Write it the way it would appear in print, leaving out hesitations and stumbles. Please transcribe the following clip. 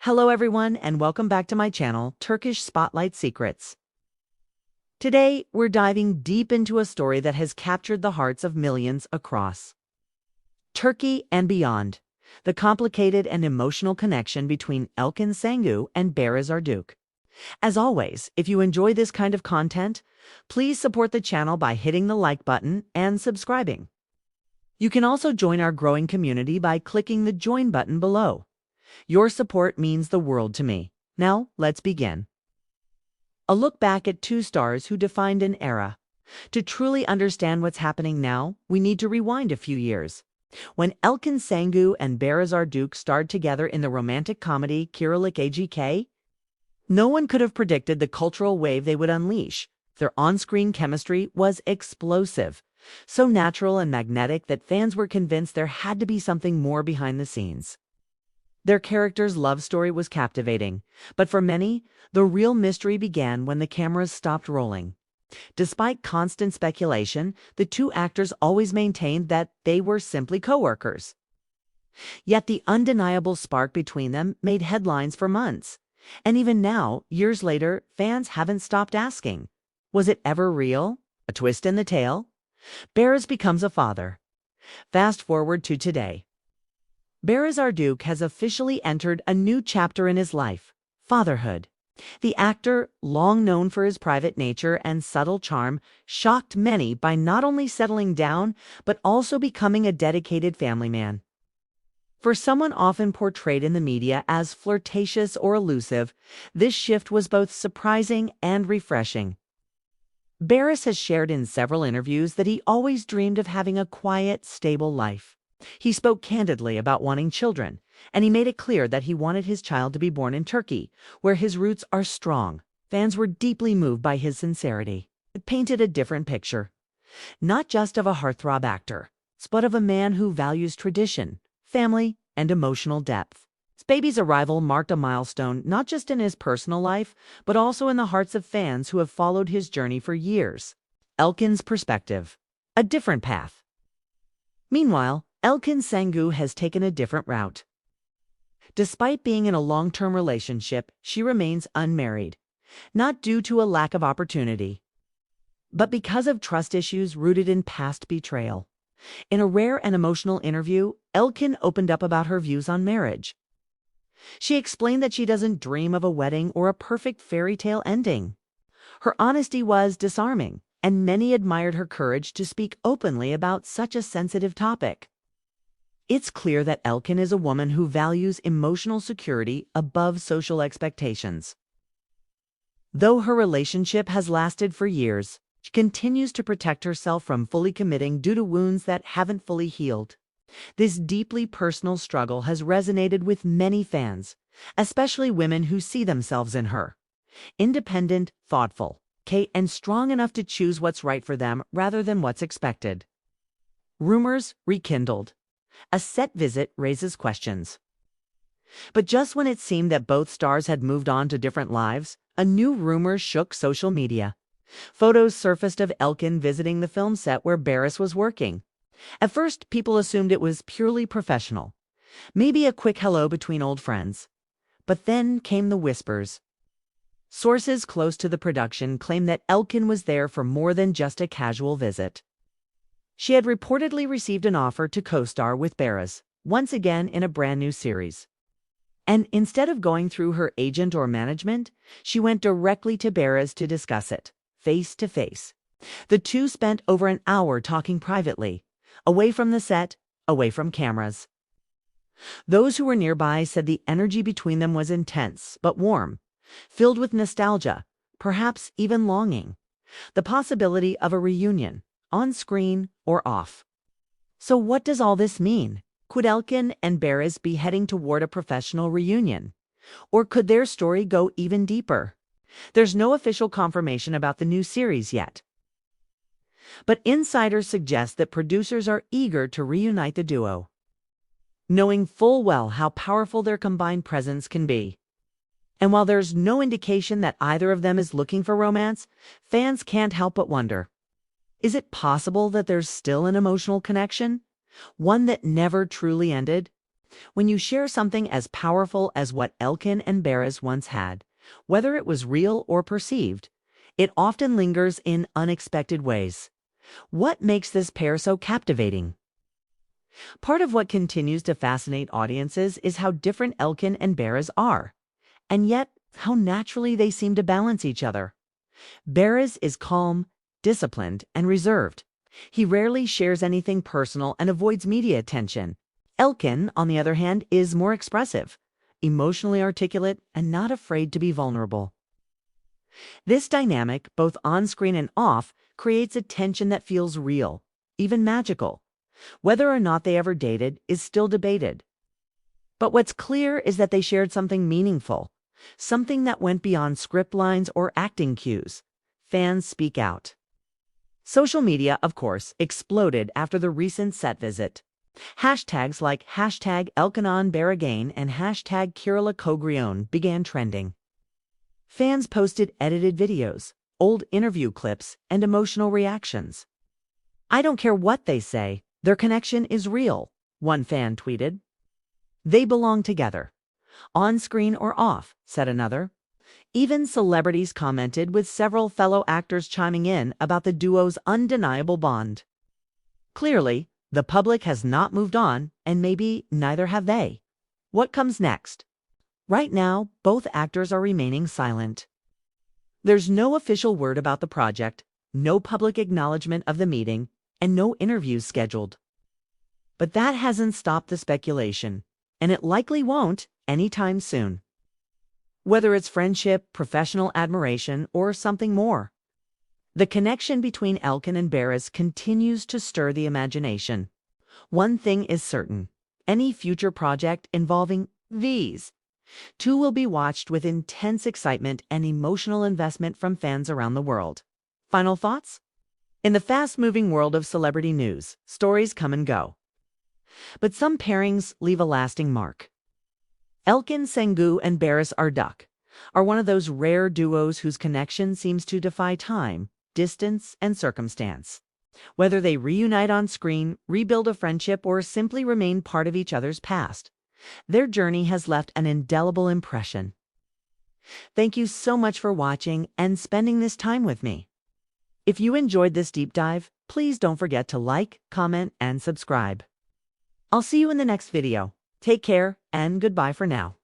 Hello everyone and welcome back to my channel, Turkish Spotlight Secrets. Today, we're diving deep into a story that has captured the hearts of millions across Turkey and beyond, the complicated and emotional connection between Elçin Sangu and Baris Arduk. As always, if you enjoy this kind of content, please support the channel by hitting the like button and subscribing. You can also join our growing community by clicking the join button below. Your support means the world to me. Now, let's begin. A look back at two stars who defined an era. To truly understand what's happening now, we need to rewind a few years. When Elçin Sangu and Baris Arduk starred together in the romantic comedy Kiralık AGK, no one could have predicted the cultural wave they would unleash. Their on-screen chemistry was explosive, so natural and magnetic that fans were convinced there had to be something more behind the scenes. Their characters' love story was captivating, but for many, the real mystery began when the cameras stopped rolling. Despite constant speculation, the two actors always maintained that they were simply co-workers. Yet the undeniable spark between them made headlines for months. And even now, years later, fans haven't stopped asking, was it ever real? A twist in the tale? Baris becomes a father. Fast forward to today. Baris Arduk has officially entered a new chapter in his life, fatherhood. The actor, long known for his private nature and subtle charm, shocked many by not only settling down, but also becoming a dedicated family man. For someone often portrayed in the media as flirtatious or elusive, this shift was both surprising and refreshing. Baris has shared in several interviews that he always dreamed of having a quiet, stable life. He spoke candidly about wanting children, and he made it clear that he wanted his child to be born in Turkey, where his roots are strong. Fans were deeply moved by his sincerity. It painted a different picture, not just of a heartthrob actor, but of a man who values tradition, family, and emotional depth. His baby's arrival marked a milestone not just in his personal life, but also in the hearts of fans who have followed his journey for years. Elçin's perspective. A different path. Meanwhile, Elçin Sangu has taken a different route. Despite being in a long-term relationship, she remains unmarried, not due to a lack of opportunity, but because of trust issues rooted in past betrayal. In a rare and emotional interview, Elçin opened up about her views on marriage. She explained that she doesn't dream of a wedding or a perfect fairy tale ending. Her honesty was disarming, and many admired her courage to speak openly about such a sensitive topic. It's clear that Elçin is a woman who values emotional security above social expectations. Though her relationship has lasted for years, she continues to protect herself from fully committing due to wounds that haven't fully healed. This deeply personal struggle has resonated with many fans, especially women who see themselves in her. Independent, thoughtful, and strong enough to choose what's right for them rather than what's expected. Rumors rekindled. A set visit raises questions. But just when it seemed that both stars had moved on to different lives, a new rumor shook social media. Photos surfaced of Elçin visiting the film set where Baris was working. At first, people assumed it was purely professional, maybe a quick hello between old friends. But then came the whispers. Sources close to the production claim that Elçin was there for more than just a casual visit. She had reportedly received an offer to co-star with Baris, once again in a brand new series. And instead of going through her agent or management, she went directly to Baris to discuss it, face to face. The two spent over an hour talking privately, away from the set, away from cameras. Those who were nearby said the energy between them was intense but warm, filled with nostalgia, perhaps even longing. The possibility of a reunion, on screen or off. So what does all this mean? Could Elçin and Baris be heading toward a professional reunion? Or could their story go even deeper? There's no official confirmation about the new series yet. But insiders suggest that producers are eager to reunite the duo, knowing full well how powerful their combined presence can be. And while there's no indication that either of them is looking for romance, fans can't help but wonder, is it possible that there's still an emotional connection? One that never truly ended? When you share something as powerful as what Elkin and Baris once had, whether it was real or perceived, it often lingers in unexpected ways. What makes this pair so captivating? Part of what continues to fascinate audiences is how different Elkin and Baris are, and yet how naturally they seem to balance each other. Baris is calm, disciplined, and reserved. He rarely shares anything personal and avoids media attention. Elkin, on the other hand, is more expressive, emotionally articulate, and not afraid to be vulnerable. This dynamic, both on-screen and off, creates a tension that feels real, even magical. Whether or not they ever dated is still debated. But what's clear is that they shared something meaningful, something that went beyond script lines or acting cues. Fans speak out. Social media, of course, exploded after the recent set visit. Hashtags like hashtag #ElkinOnBaragain and hashtag Kiralık began trending. Fans posted edited videos, old interview clips, and emotional reactions. "I don't care what they say, their connection is real," one fan tweeted. "They belong together. On screen or off," said another. Even celebrities commented, with several fellow actors chiming in about the duo's undeniable bond. Clearly, the public has not moved on, and maybe neither have they. What comes next? Right now, both actors are remaining silent. There's no official word about the project, no public acknowledgement of the meeting, and no interviews scheduled. But that hasn't stopped the speculation, and it likely won't anytime soon. Whether it's friendship, professional admiration, or something more, the connection between Elkin and Baris continues to stir the imagination. One thing is certain: any future project involving these two will be watched with intense excitement and emotional investment from fans around the world. Final thoughts? In the fast-moving world of celebrity news, stories come and go. But some pairings leave a lasting mark. Elkin Sengu and Baris Arduç are one of those rare duos whose connection seems to defy time, distance, and circumstance. Whether they reunite on screen, rebuild a friendship, or simply remain part of each other's past, their journey has left an indelible impression. Thank you so much for watching and spending this time with me. If you enjoyed this deep dive, please don't forget to like, comment, and subscribe. I'll see you in the next video. Take care, and goodbye for now.